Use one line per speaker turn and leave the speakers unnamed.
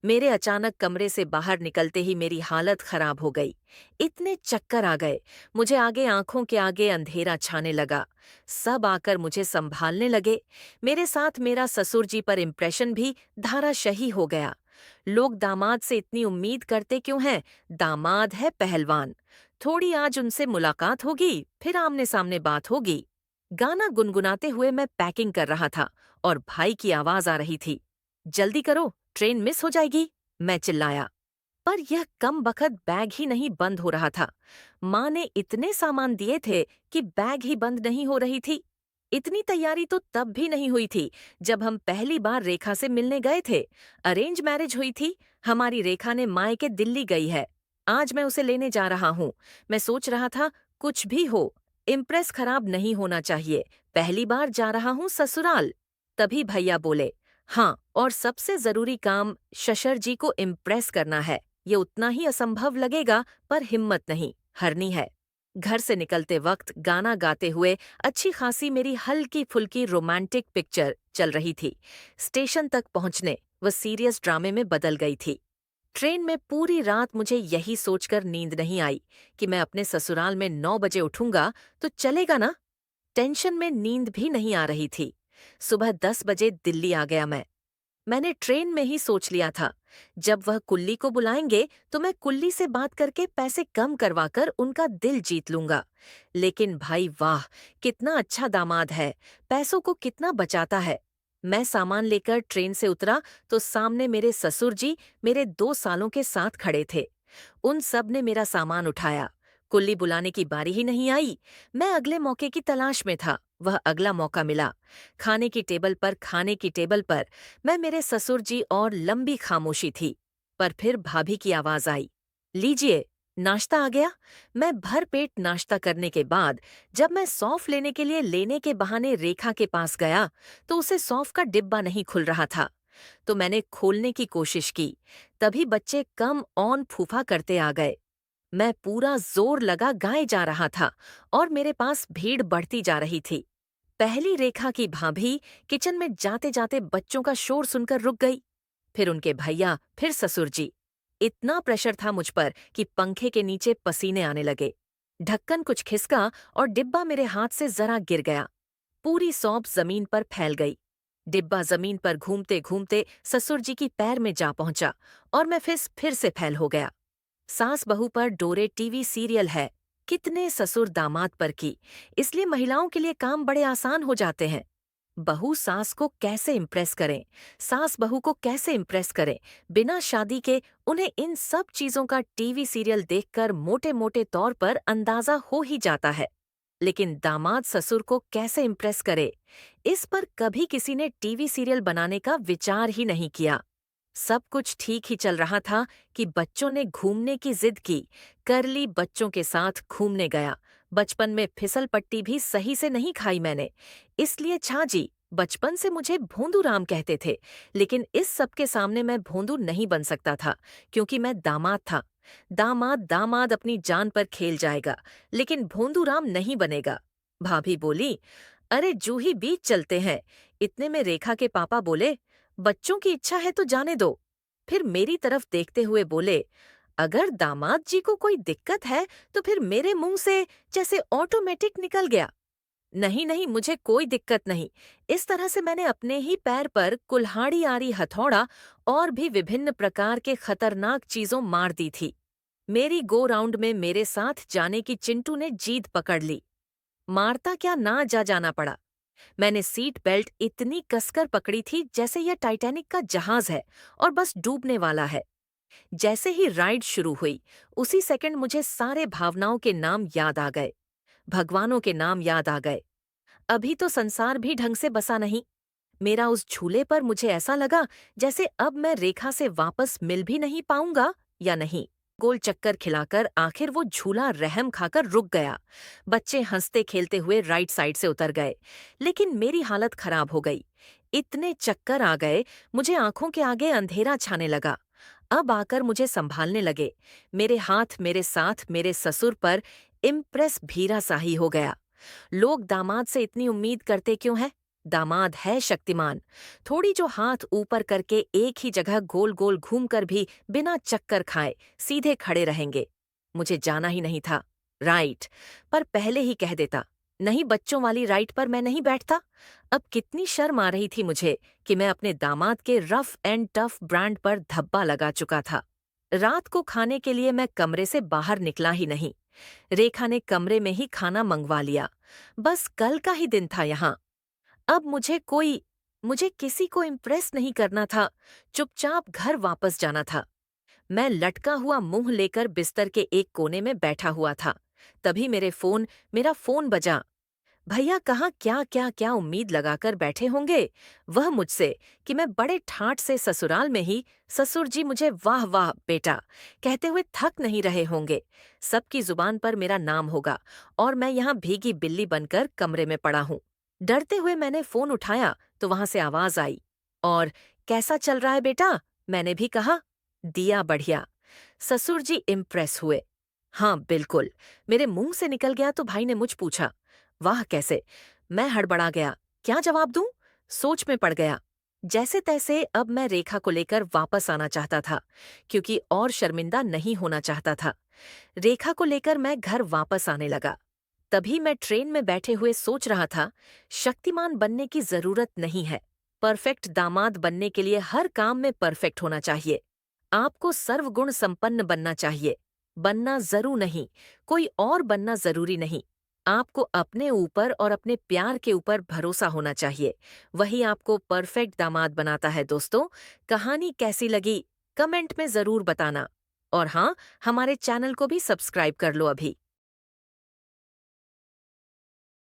मेरे अचानक कमरे से बाहर निकलते ही मेरी हालत खराब हो गई। इतने चक्कर आ गए, मुझे आगे आंखों के आगे अंधेरा छाने लगा। सब आकर मुझे संभालने लगे। मेरे साथ मेरा ससुर जी पर इम्प्रेशन भी धाराशाही हो गया। लोग दामाद से इतनी उम्मीद करते क्यों हैं? दामाद है पहलवान। थोड़ी आज उनसे मुलाकात होगी, फिर आमने सामने बात होगी। गाना गुनगुनाते हुए मैं पैकिंग कर रहा था और भाई की आवाज आ रही थी। जल्दी करो, ट्रेन मिस हो जाएगी, मैं चिल्लाया। पर यह कमबख्त बैग ही नहीं बंद हो रहा था। माँ ने इतने सामान दिए थे कि बैग ही बंद नहीं हो रही थी। इतनी तैयारी तो तब भी नहीं हुई थी जब हम पहली बार रेखा से मिलने गए थे। अरेंज मैरिज हुई थी। हमारी रेखा ने मायके दिल्ली गई है। आज मैं उसे लेने जा रहा हूँ। मैं सोच रहा था, कुछ भी हो, इम्प्रेस खराब नहीं होना चाहिए। पहली बार जा रहा हूँ ससुराल। तभी भैया बोले, हाँ, और सबसे जरूरी काम शशर जी को इम्प्रेस करना है। ये उतना ही असंभव लगेगा, पर हिम्मत नहीं हरनी है। घर से निकलते वक्त गाना गाते हुए अच्छी खासी मेरी हल्की फुल्की रोमांटिक पिक्चर चल रही थी। स्टेशन तक पहुंचने वह सीरियस ड्रामे में बदल गई थी। ट्रेन में पूरी रात मुझे यही सोचकर नींद नहीं आई कि मैं अपने ससुराल में 9 बजे उठूंगा तो चलेगा ना। टेंशन में नींद भी नहीं आ रही थी। सुबह 10 बजे दिल्ली आ गया मैं। मैंने ट्रेन में ही सोच लिया था, जब वह कुल्ली को बुलाएंगे तो मैं कुल्ली से बात करके पैसे कम करवाकर उनका दिल जीत लूंगा। लेकिन भाई वाह, कितना अच्छा दामाद है, पैसों को कितना बचाता है। मैं सामान लेकर ट्रेन से उतरा तो सामने मेरे ससुर जी मेरे 2 सालों के साथ खड़े थे। उन सब ने मेरा सामान उठाया। कुल्ली बुलाने की बारी ही नहीं आई। मैं अगले मौके की तलाश में था। वह अगला मौका मिला। खाने की टेबल पर मैं, मेरे ससुर जी और लंबी खामोशी थी। पर फिर भाभी की आवाज आई, लीजिए, नाश्ता आ गया। मैं भर पेट नाश्ता करने के बाद जब मैं सौंफ लेने के लिए लेने के बहाने रेखा के पास गया तो उसे सौंफ का डिब्बा नहीं खुल रहा था। तो मैंने खोलने की कोशिश की। तभी बच्चे कम ऑन फूफा करते आ गए। मैं पूरा जोर लगा गाए जा रहा था और मेरे पास भीड़ बढ़ती जा रही थी। पहली रेखा की भाभी किचन में जाते जाते बच्चों का शोर सुनकर रुक गई। फिर उनके भैया, फिर ससुर जी। इतना प्रेशर था मुझ पर कि पंखे के नीचे पसीने आने लगे। ढक्कन कुछ खिसका और डिब्बा मेरे हाथ से जरा गिर गया। पूरी सौंफ जमीन पर फैल गई। डिब्बा जमीन पर घूमते घूमते ससुर जी की पैर में जा पहुंचा और मैं फिर से फैल हो गया। सास बहू पर डोरे टीवी सीरियल है। कितने ससुर दामाद पर की, इसलिए महिलाओं के लिए काम बड़े आसान हो जाते हैं। बहू सास को कैसे इम्प्रेस करें, सास बहू को कैसे इम्प्रेस करें, बिना शादी के, उन्हें इन सब चीजों का टीवी सीरियल देखकर मोटे मोटे तौर पर अंदाजा हो ही जाता है। लेकिन दामाद ससुर को कैसे इम्प्रेस करे, इस पर कभी किसी ने टीवी सीरियल बनाने का विचार ही नहीं किया। सब कुछ ठीक ही चल रहा था कि बच्चों ने घूमने की जिद की। करली बच्चों के साथ घूमने गया। बचपन में फिसल पट्टी भी सही से नहीं खाई मैंने, इसलिए छाजी बचपन से मुझे भोंदू राम कहते थे। लेकिन इस सब के सामने मैं भोंदू नहीं बन सकता था, क्योंकि मैं दामाद था। दामाद दामाद अपनी जान पर खेल जाएगा, लेकिन भोंदू राम नहीं बनेगा। भाभी बोली, अरे जूही बीच चलते हैं। इतने में रेखा के पापा बोले, बच्चों की इच्छा है तो जाने दो। फिर मेरी तरफ देखते हुए बोले, अगर दामाद जी को कोई दिक्कत है तो फिर मेरे मुंह से जैसे ऑटोमेटिक निकल गया, नहीं नहीं, मुझे कोई दिक्कत नहीं। इस तरह से मैंने अपने ही पैर पर कुल्हाड़ी आरी हथौड़ा और भी विभिन्न प्रकार के खतरनाक चीजों मार दी थी। मेरी गो राउंड में मेरे साथ जाने की चिंटू ने जीद पकड़ ली। मारता क्या, ना जाना पड़ा। मैंने सीट बेल्ट इतनी कसकर पकड़ी थी जैसे यह टाइटैनिक का जहाज है और बस डूबने वाला है। जैसे ही राइड शुरू हुई, उसी सेकंड मुझे सारे भावनाओं के नाम याद आ गए, भगवानों के नाम याद आ गए। अभी तो संसार भी ढंग से बसा नहीं। मेरा उस झूले पर मुझे ऐसा लगा जैसे अब मैं रेखा से वापस मिल भी नहीं पाऊंगा या नहीं। गोल चक्कर खिलाकर आखिर वो झूला रहम खाकर रुक गया। बच्चे हंसते खेलते हुए राइट साइड से उतर गए, लेकिन मेरी हालत खराब हो गई। इतने चक्कर आ गए, मुझे आंखों के आगे अंधेरा छाने लगा। अब आकर मुझे संभालने लगे। मेरे हाथ मेरे साथ मेरे ससुर पर इम्प्रेस भीरा सा ही हो गया। लोग दामाद से इतनी उम्मीद करते क्यों हैं? दामाद है शक्तिमान। थोड़ी जो हाथ ऊपर करके एक ही जगह गोल गोल घूमकर भी बिना चक्कर खाए सीधे खड़े रहेंगे। मुझे जाना ही नहीं था। राइट, पर पहले ही कह देता। नहीं, बच्चों वाली राइट पर मैं नहीं बैठता। अब कितनी शर्म आ रही थी मुझे कि मैं अपने दामाद के रफ एंड टफ ब्रांड पर धब्बा लगा चुका था। रात को खाने के लिए मैं कमरे से बाहर निकला ही नहीं। रेखा ने कमरे में ही खाना मंगवा लिया। बस कल का ही दिन था यहाँ। अब मुझे किसी को इम्प्रेस नहीं करना था। चुपचाप घर वापस जाना था। मैं लटका हुआ मुंह लेकर बिस्तर के एक कोने में बैठा हुआ था। तभी मेरा फोन बजा। भैया कहाँ क्या क्या क्या उम्मीद लगाकर बैठे होंगे वह मुझसे कि मैं बड़े ठाट से ससुराल में ही ससुर जी मुझे वाह वाह बेटा कहते हुए थक नहीं रहे होंगे। सबकी जुबान पर मेरा नाम होगा और मैं यहाँ भीगी बिल्ली बनकर कमरे में पड़ा हूँ। डरते हुए मैंने फोन उठाया तो वहां से आवाज आई। और कैसा चल रहा है बेटा? मैंने भी कहा। दिया बढ़िया। ससुर जी इम्प्रेस हुए। हाँ बिल्कुल, मेरे मुंह से निकल गया तो भाई ने मुझ पूछा। वाह कैसे? मैं हड़बड़ा गया। क्या जवाब दूं? सोच में पड़ गया। जैसे तैसे अब मैं रेखा को लेकर वापस आना चाहता था, क्योंकि और शर्मिंदा नहीं होना चाहता था। रेखा को लेकर मैं घर वापस आने लगा। तभी मैं ट्रेन में बैठे हुए सोच रहा था, शक्तिमान बनने की जरूरत नहीं है। परफेक्ट दामाद बनने के लिए हर काम में परफेक्ट होना चाहिए। आपको सर्वगुण संपन्न बनना चाहिए। बनना जरूर नहीं, कोई और बनना जरूरी नहीं। आपको अपने ऊपर और अपने प्यार के ऊपर भरोसा होना चाहिए। वही आपको परफेक्ट दामाद बनाता है। दोस्तों, कहानी कैसी लगी कमेंट में जरूर बताना। और हाँ, हमारे चैनल को भी सब्सक्राइब कर लो अभी।